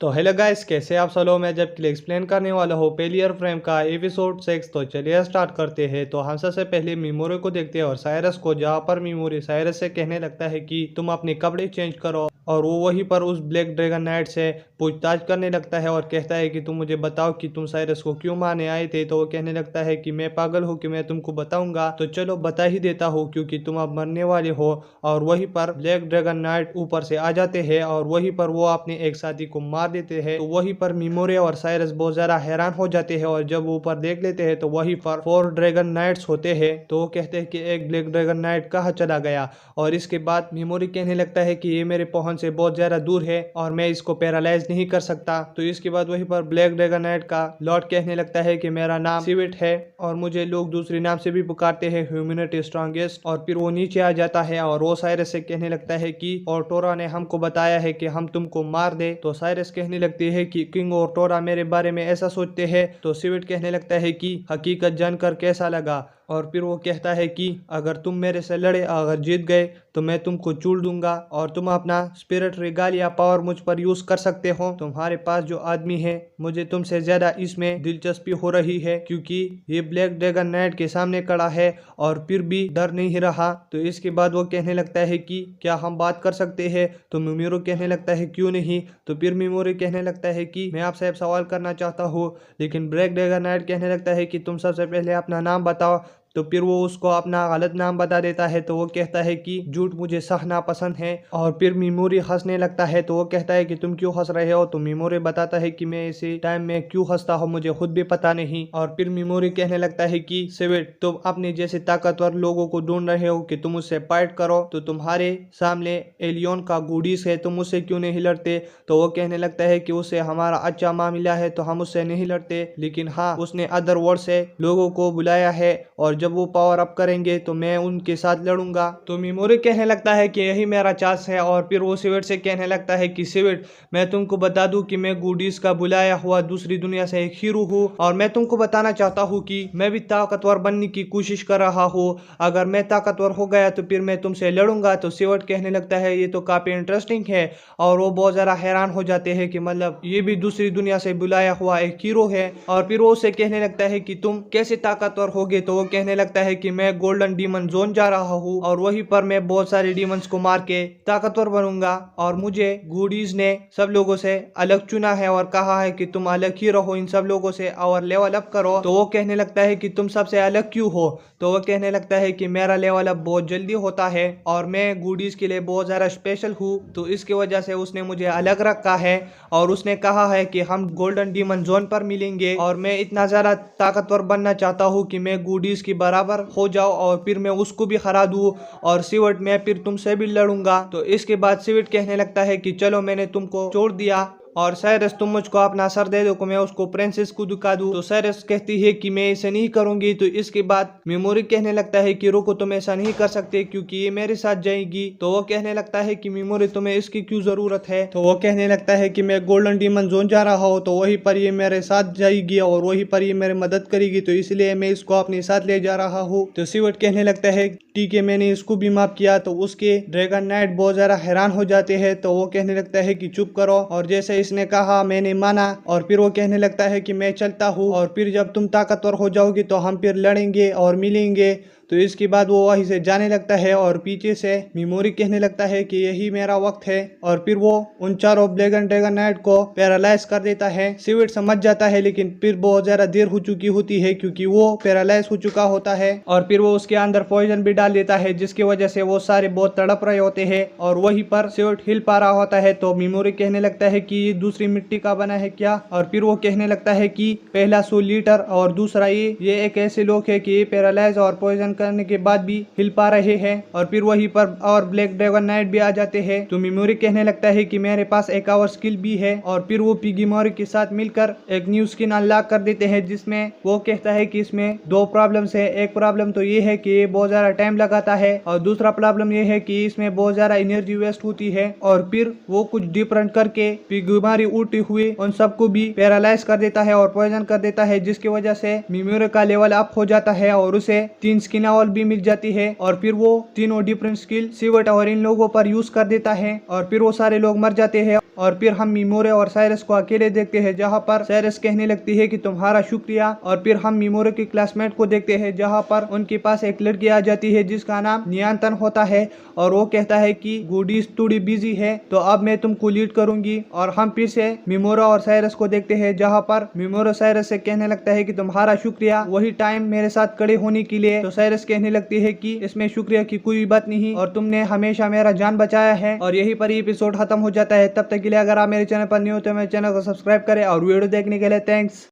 तो hello guys, कैसे आप सब लोग। मैं जब एक्सप्लेन करने वाला हूँ पेलियर फ्रेम का एपिसोड 6। तो चलिए स्टार्ट करते हैं। तो हम सबसे पहले मीमोरी को देखते हैं और साइरस को, जहाँ पर मीमोरी साइरस से कहने लगता है कि तुम अपने कपड़े चेंज करो, और वो वहीं पर उस ब्लैक ड्रैगन नाइट से पूछताछ करने लगता है और कहता है कि तुम मुझे बताओ कि तुम साइरस को क्यों मारने आए थे। तो वो कहने लगता है कि मैं पागल हूँ कि मैं तुमको बताऊंगा, तो चलो बता ही देता हूँ क्योंकि तुम अब मरने वाले हो। और वहीं पर ब्लैक ड्रैगन नाइट ऊपर से आ जाते हैं और वहीं पर वो अपने एक साथी को मार देते हैं। तो वहीं पर मीमोरी और साइरस बहुत ज्यादा हैरान हो जाते हैं और जब ऊपर देख लेते हैं तो वहीं पर 4 ड्रैगन नाइट्स होते हैं। तो वो कहते हैं कि एक ब्लैक ड्रैगन नाइट कहाँ चला गया। और इसके बाद मीमोरी कहने लगता है कि ये मेरे पहुंच से बहुत ज्यादा दूर है और मैं इसको पैरालाइज नहीं कर सकता। तो इसके बाद वहीं पर ब्लैक ड्रैगन नाइट का लॉर्ड कहने लगता है कि मेरा नाम सिविट है और मुझे लोग दूसरे नाम से भी पुकारते हैं, ह्यूमैनिटी स्ट्रॉन्गेस्ट। और फिर वो नीचे आ जाता है और वो साइरस से कहने लगता है कि ओर्टोरा ने हमको बताया है कि हम तुमको मार दे। तो साइरस कहने लगती है कि किंग ओर्टोरा मेरे बारे में ऐसा सोचते हैं। तो सिविट कहने लगता है कि हकीकत जानकर कैसा लगा। और फिर वो कहता है कि अगर तुम मेरे से लड़े, अगर जीत गए तो मैं तुमको चूड़ दूंगा और तुम अपना स्पिरिट रिगालिया पावर मुझ पर यूज कर सकते हो। तुम्हारे पास जो आदमी है, मुझे तुमसे ज्यादा इसमें दिलचस्पी हो रही है क्योंकि ये ब्लैक ड्रैगन नाइट के सामने खड़ा है और फिर भी डर नहीं रहा। तो इसके बाद वो कहने लगता है कि क्या हम बात कर सकते हैं। तो मिमोरी कहने लगता है क्यों नहीं। तो फिर मिमोरी कहने लगता है कि मैं आपसे एक सवाल करना चाहता हूँ। लेकिन ब्लैक ड्रैगन नाइट कहने लगता है कि तुम सबसे पहले अपना नाम बताओ। तो फिर वो उसको अपना गलत नाम बता देता है। तो वो कहता है कि झूठ मुझे सहना पसंद है। और फिर मिमोरी हंसने लगता है। तो वो कहता है कि तुम क्यों हंस रहे हो। तो मिमोरी बताता है कि मैं इसी टाइम में क्यों हंसता हूँ मुझे खुद भी पता नहीं। और फिर मिमोरी कहने लगता है कि सिविट, तुम अपने जैसे ताकतवर लोगों को ढूंढ रहे हो कि तुम उससे फाइट करो, तो तुम्हारे सामने एलियन का गुडीस है, तुम उससे क्यों नहीं लड़ते। तो वो कहने लगता है कि उससे हमारा अच्छा मामला है तो हम उससे नहीं लड़ते, लेकिन हाँ, उसने अदर वर्ल्ड से लोगों को बुलाया है और जब वो पावर अप करेंगे तो मैं उनके साथ लड़ूंगा। तो मिमोरी कहने लगता है कि यही मेरा चांस है। और फिर वो सिविट से कहने लगता है कि सिविट, मैं तुमको बता दूं कि मैं गुडीज का बुलाया हुआ दूसरी दुनिया से एक हीरो हूँ और मैं तुमको बताना चाहता हूँ कि मैं भी ताकतवर बनने की कोशिश कर रहा हूँ। अगर मैं ताकतवर हो गया तो फिर मैं तुमसे लड़ूंगा। तो सिविट कहने लगता है ये तो काफी इंटरेस्टिंग है और वो बहुत ज्यादा हैरान हो जाते हैं कि मतलब ये भी दूसरी दुनिया से बुलाया हुआ एक हीरो है। और फिर वो उसे कहने लगता है कि तुम कैसे ताकतवर होगे। तो वो कहने लगता है कि मैं गोल्डन डीमन जोन जा रहा हूँ और वहीं पर मैं बहुत सारे डीमंस को मार के ताकतवर बनूंगा। और मुझे गुडीज ने सब लोगों से अलग चुना है और कहा है कि तुम अलग ही रहो इन सब लोगों से और लेवल अप करो। तो वो कहने लगता है कि तुम सबसे अलग क्यों हो। तो वो कहने लगता है कि मेरा लेवल अप बहुत जल्दी होता है और मैं गुडीज के लिए बहुत ज्यादा स्पेशल हूँ, तो इसकी वजह से उसने मुझे अलग रखा है। और उसने कहा है कि हम गोल्डन डीमन जोन पर मिलेंगे और मैं इतना ज्यादा ताकतवर बनना चाहता हूँ कि मैं गुडीज की बराबर हो जाओ और फिर मैं उसको भी हरा दूं और सिविट, मैं फिर तुमसे भी लड़ूंगा। तो इसके बाद सिविट कहने लगता है कि चलो मैंने तुमको छोड़ दिया और साइरस तुम मुझको अपना सर दे दो, मैं उसको प्रिंसेस को दिखा दूं। तो साइरस कहती है कि मैं ऐसे नहीं करूंगी। तो इसके बाद मिमोरी कहने लगता है कि रुको, तुम ऐसा नहीं कर सकते क्योंकि ये मेरे साथ जाएगी। तो वो कहने लगता है कि मिमोरी तुम्हें इसकी क्यों जरूरत है। तो वो कहने लगता है कि मैं गोल्डन डीमन जोन जा रहा हूँ तो वहीं पर ये मेरे साथ जाएगी और वहीं पर ये मेरी मदद करेगी, तो इसलिए मैं इसको अपने साथ ले जा रहा हूँ। तो सिविट कहने लगता है ठीक है, मैंने इसको भी माफ किया। तो उसके ड्रैगन नाइट बहुत ज्यादा हैरान हो जाते हैं। तो वो कहने लगता है कि चुप करो, और जैसे इसने कहा मैंने माना। और फिर वो कहने लगता है कि मैं चलता हूँ और फिर जब तुम ताकतवर हो जाओगी तो हम फिर लड़ेंगे और मिलेंगे। तो इसके बाद वो वहीं से जाने लगता है और पीछे से मिमोरी कहने लगता है कि यही मेरा वक्त है। और फिर वो उन चारों ब्लैक ड्रैगन नाइट को पैरालाइज कर देता है। सिविट समझ जाता है लेकिन फिर बहुत ज्यादा देर हो चुकी होती है क्योंकि वो पैरालाइज हो चुका होता है। और फिर वो उसके अंदर पॉइजन भी डाल देता है जिसकी वजह से वो सारे बहुत तड़प रहे होते हैं और वहीं पर सिविट हिल पा रहा होता है। तो मिमोरी कहने लगता है कि ये दूसरी मिट्टी का बना है क्या। और फिर वो कहने लगता है कि पहला सोल लीटर और दूसरा ये एक ऐसे लोग है कि ये पैरालाइज और पॉइजन करने के बाद भी हिल पा रहे हैं। और फिर वहीं पर और ब्लैक ड्रैगन नाइट भी आ जाते हैं। तो मिमोरी कहने लगता है कि मेरे पास एक और स्किल भी है। और फिर वो पिगी मोरी के साथ मिलकर एक न्यू स्किन अनलॉक कर देते हैं जिसमें वो कहता है कि इसमें 2 प्रॉब्लम्स है। एक प्रॉब्लम तो ये है कि ये बहुत ज्यादा टाइम लगाता है और दूसरा प्रॉब्लम ये है कि इसमें बहुत ज्यादा एनर्जी वेस्ट होती है। और फिर वो कुछ डिफरेंट करके पिगी मोरी उड़ते हुए उन सबको भी पैरालाइज कर देता है और पॉइजन कर देता है जिसकी वजह से मिमोरी का लेवल अप हो जाता है और उसे 3 स्किन नावल भी मिल जाती है और फिर वो तीनों डिफरेंट स्किल सीवर्ट और इन लोगों पर यूज कर देता है और फिर वो सारे लोग मर जाते हैं। और फिर हम मिमोरे और साइरस को अकेले देखते हैं जहाँ पर साइरस कहने लगती है कि तुम्हारा शुक्रिया। और फिर हम मिमोरे के क्लासमेट को देखते हैं जहाँ पर उनके पास एक लड़की आ जाती है जिसका नाम नियंत्रण होता है और वो कहता है कि गुडी थोड़ी बिजी है तो अब मैं तुमको लीड करूंगी। और हम फिर से मिमोरा और साइरस को देखते हैं जहाँ पर मिमोरा साइरस से कहने लगता है कि तुम्हारा शुक्रिया वही टाइम मेरे साथ खड़े होने के लिए। तो साइरस कहने लगती है कि इसमें शुक्रिया की कोई बात नहीं और तुमने हमेशा मेरा जान बचाया है। और यही पर एपिसोड खत्म हो जाता है। तब तक के लिए अगर आप मेरे चैनल पर न्यू हो तो मेरे चैनल को सब्सक्राइब करें और वीडियो देखने के लिए थैंक्स।